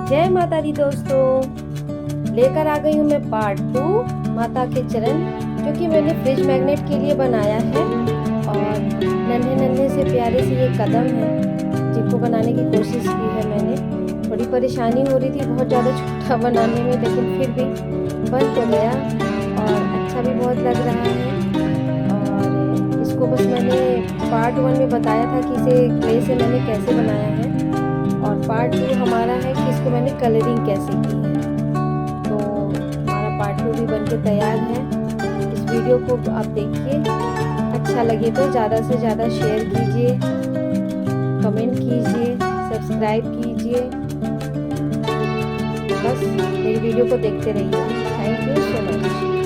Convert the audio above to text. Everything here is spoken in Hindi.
जय माता दी दोस्तों, लेकर आ गई हूँ मैं पार्ट 2 माता के चरण, जो कि मैंने फ्रिज मैग्नेट के लिए बनाया है। और नन्हे नन्हे से प्यारे से ये कदम है जिनको बनाने की कोशिश की है मैंने। थोड़ी परेशानी हो रही थी बहुत ज़्यादा छोटा बनाने में, लेकिन फिर भी बन तो गया और अच्छा भी बहुत लग रहा है। और इसको बस मैंने पार्ट 1 में बताया था कि इसे क्ले से मैंने कैसे बनाया है, और पार्ट 2 हमारा है कि इसको मैंने कलरिंग कैसे की है। तो हमारा पार्ट 2 भी बनके तैयार है। इस वीडियो को आप देखिए, अच्छा लगे तो ज़्यादा से ज़्यादा शेयर कीजिए, कमेंट कीजिए, सब्सक्राइब कीजिए। बस मेरी वीडियो को देखते रहिए। Thank you so much.